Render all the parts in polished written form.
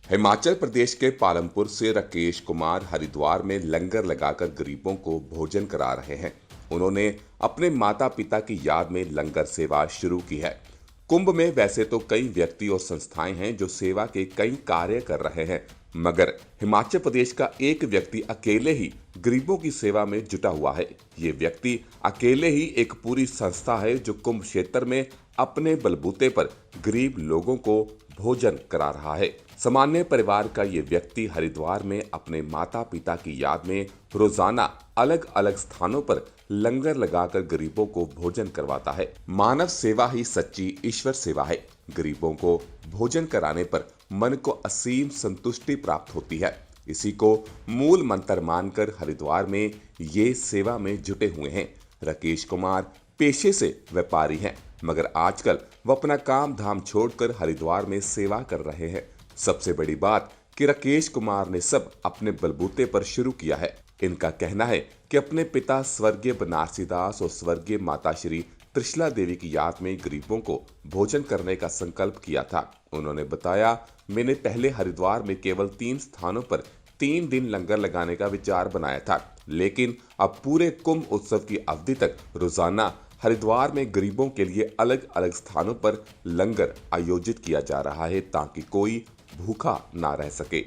हिमाचल प्रदेश के पालमपुर से राकेश कुमार हरिद्वार में लंगर लगाकर गरीबों को भोजन करा रहे हैं। उन्होंने अपने माता पिता की याद में लंगर सेवा शुरू की है। कुंभ में वैसे तो कई व्यक्ति और संस्थाएं हैं जो सेवा के कई कार्य कर रहे हैं, मगर हिमाचल प्रदेश का एक व्यक्ति अकेले ही गरीबों की सेवा में जुटा हुआ है। ये व्यक्ति अकेले ही एक पूरी संस्था है जो कुंभ क्षेत्र में अपने बलबूते पर गरीब लोगों को भोजन करा रहा है। सामान्य परिवार का ये व्यक्ति हरिद्वार में अपने माता पिता की याद में रोजाना अलग अलग स्थानों पर लंगर लगाकर गरीबों को भोजन करवाता है। मानव सेवा ही सच्ची ईश्वर सेवा है। गरीबों को भोजन कराने पर मन को असीम संतुष्टि प्राप्त होती है। इसी को मूल मंत्र मानकर हरिद्वार में ये सेवा में जुटे हुए हैं। राकेश कुमार पेशे से व्यापारी हैं, मगर आजकल वो अपना काम धाम छोड़कर हरिद्वार में सेवा कर रहे हैं। सबसे बड़ी बात कि राकेश कुमार ने सब अपने बलबूते पर शुरू किया है। इनका कहना है कि अपने पिता स्वर्गीय बनारसी दास और स्वर्गीय माता श्री त्रिशला देवी की याद में गरीबों को भोजन करने का संकल्प किया था। उन्होंने बताया, मैंने पहले हरिद्वार में केवल 3 स्थानों पर 3 दिन लंगर लगाने का विचार बनाया था, लेकिन अब पूरे कुंभ उत्सव की अवधि तक रोजाना हरिद्वार में गरीबों के लिए अलग अलग स्थानों पर लंगर आयोजित किया जा रहा है ताकि कोई भूखा ना रह सके।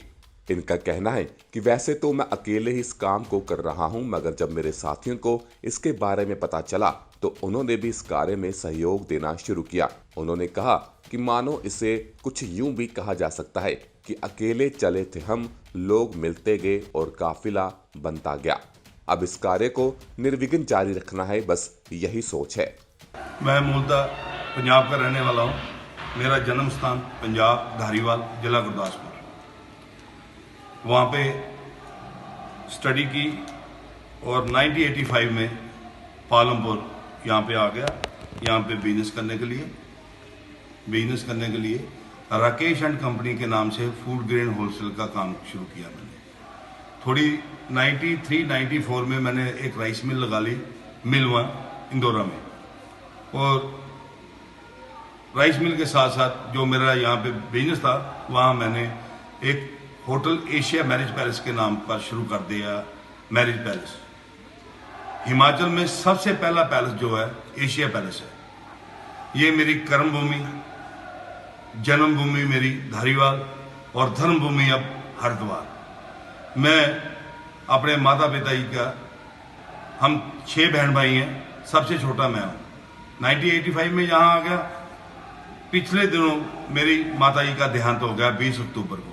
इनका कहना है कि वैसे तो मैं अकेले ही इस काम को कर रहा हूं, मगर जब मेरे साथियों को इसके बारे में पता चला तो उन्होंने भी इस कार्य में सहयोग देना शुरू किया। उन्होंने कहा कि मानो इसे कुछ यूं भी कहा जा सकता है कि अकेले चले थे हम, लोग मिलते गए और काफिला बनता गया। अब इस कार्य को निर्विघ्न जारी रखना है, बस यही सोच है। मैं मूलतः पंजाब का रहने वाला हूँ। मेरा जन्म स्थान पंजाब धारीवाल जिला गुरदासपुर, वहाँ पे स्टडी की और 1985 में पालमपुर यहाँ पे आ गया। यहाँ पे बिजनेस करने के लिए राकेश एंड कंपनी के नाम से फूड ग्रेन होलसेल का काम शुरू किया मैंने। थोड़ी 93-94 में मैंने एक राइस मिल लगा ली, मिलवा इंदौरा में, और राइस मिल के साथ साथ जो मेरा यहाँ पे बिजनेस था, वहाँ मैंने एक होटल एशिया मैरिज पैलेस के नाम पर शुरू कर दिया। मैरिज पैलेस हिमाचल में सबसे पहला पैलेस जो है एशिया पैलेस है। ये मेरी कर्म भूमि, जन्मभूमि मेरी धारीवाल और धर्म भूमि अब हरिद्वार। मैं अपने माता पिता जी का, हम 6 बहन भाई हैं, सबसे छोटा मैं हूँ। 1985 में यहाँ आ गया। पिछले दिनों मेरी माता जी का देहांत हो गया 20 अक्टूबर को।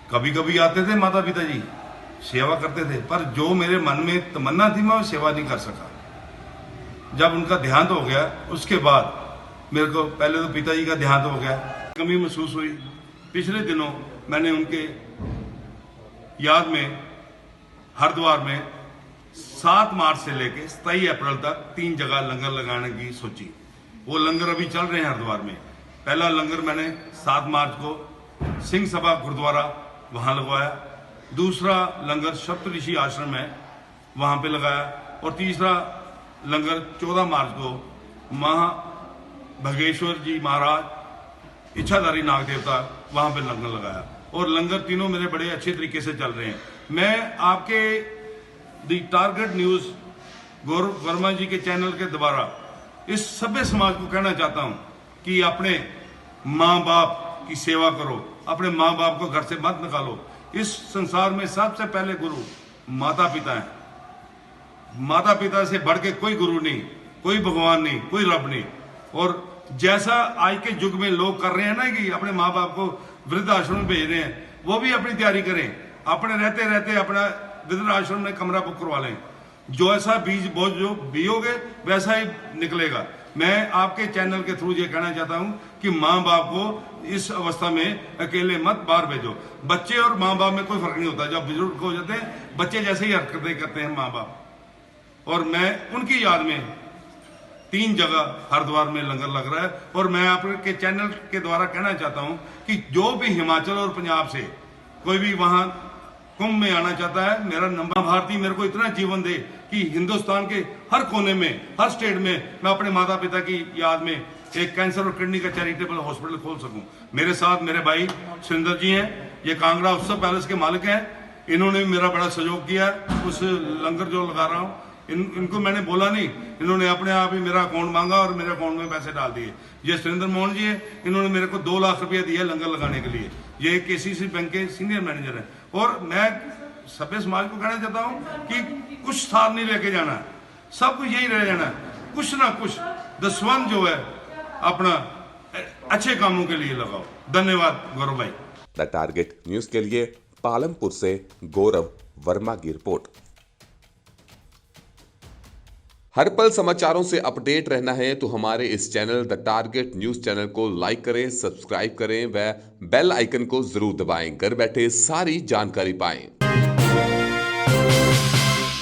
कभी कभी आते थे माता पिता जी, सेवा करते थे, पर जो मेरे मन में तमन्ना थी मैं वो सेवा नहीं कर सका। जब उनका देहांत हो गया उसके बाद मेरे को, पहले तो पिताजी का देहांत हो गया, कमी महसूस हुई। पिछले दिनों मैंने उनके याद में हरिद्वार में 7 मार्च से लेकर 27 अप्रैल तक 3 जगह लंगर लगाने की सोची। वो लंगर अभी चल रहे हैं हरिद्वार में। पहला लंगर मैंने 7 मार्च को सिंह सभा गुरुद्वारा वहां लगवाया। दूसरा लंगर सप्तऋषि आश्रम है वहां पे लगाया, और तीसरा लंगर 14 मार्च को महा भगेश्वर जी महाराज इच्छाधारी नाग देवता वहां पे लंगर लगाया। और लंगर तीनों मेरे बड़े अच्छे तरीके से चल रहे हैं। मैं आपके दी टारगेट न्यूज गौरव वर्मा जी के चैनल के द्वारा इस सभ्य समाज को कहना चाहता हूं कि अपने माँ बाप की सेवा करो, अपने माँ बाप को घर से मत निकालो। इस संसार में सबसे पहले गुरु माता पिता हैं। माता पिता से बढ़ के कोई गुरु नहीं, कोई भगवान नहीं, कोई रब नहीं। और जैसा आज के युग में लोग कर रहे हैं ना कि अपने माँ बाप को वृद्धाश्रम भेज रहे हैं, वो भी अपनी तैयारी करें। अपने रहते रहते अपना वृद्धाश्रम में कमरा बुक करवा लें। जो ऐसा बीज बोझ जो बीओगे वैसा ही निकलेगा। मैं आपके चैनल के थ्रू ये कहना चाहता हूं कि माँ बाप को इस अवस्था में अकेले मत बाहर भेजो। बच्चे और माँ बाप में कोई फर्क नहीं होता। जब बुजुर्ग हो जाते हैं बच्चे जैसे ही हरकतें करते हैं माँ बाप। और मैं उनकी याद में 3 जगह हरिद्वार में लंगर लग रहा है। और मैं आपके चैनल के द्वारा कहना चाहता हूं कि जो भी हिमाचल और पंजाब से कोई भी वहां कुंभ में आना चाहता है, मेरा नंबर भारती मेरे को इतना जीवन दे कि हिंदुस्तान के हर कोने में, हर स्टेट में मैं अपने माता पिता की याद में एक कैंसर और किडनी का चैरिटेबल हॉस्पिटल खोल सकूं। मेरे साथ मेरे भाई सुरेंद्र जी हैं, ये कांगड़ा उत्सव पैलेस के मालिक हैं। इन्होंने भी मेरा बड़ा सहयोग किया उस लंगर जो लगा रहा हूँ। इनको मैंने बोला नहीं, इन्होंने अपने आप ही मेरा अकाउंट मांगा और मेरे अकाउंट में पैसे डाल दिए। ये सुरेंद्र मोहन जी है, इन्होंने मेरे को 2 लाख रुपया दिया लंगर लगाने के लिए। ये केसीसी बैंक के सीनियर मैनेजर हैं। और मैं सभ्य समाज को कहना चाहता हूँ कि कुछ साथ नहीं लेके जाना है, सब कुछ यही रह जाना है। कुछ ना कुछ दसवन जो है अपना अच्छे कामों के लिए लगाओ। धन्यवाद गौरव भाई। द टारगेट न्यूज के लिए पालमपुर से गौरव वर्मा की रिपोर्ट। हर पल समाचारों से अपडेट रहना है तो हमारे इस channel the target news channel को लाइक करें, सब्सक्राइब करें व बेल आइकन को जरूर दबाएं। घर बैठे सारी जानकारी पाएं।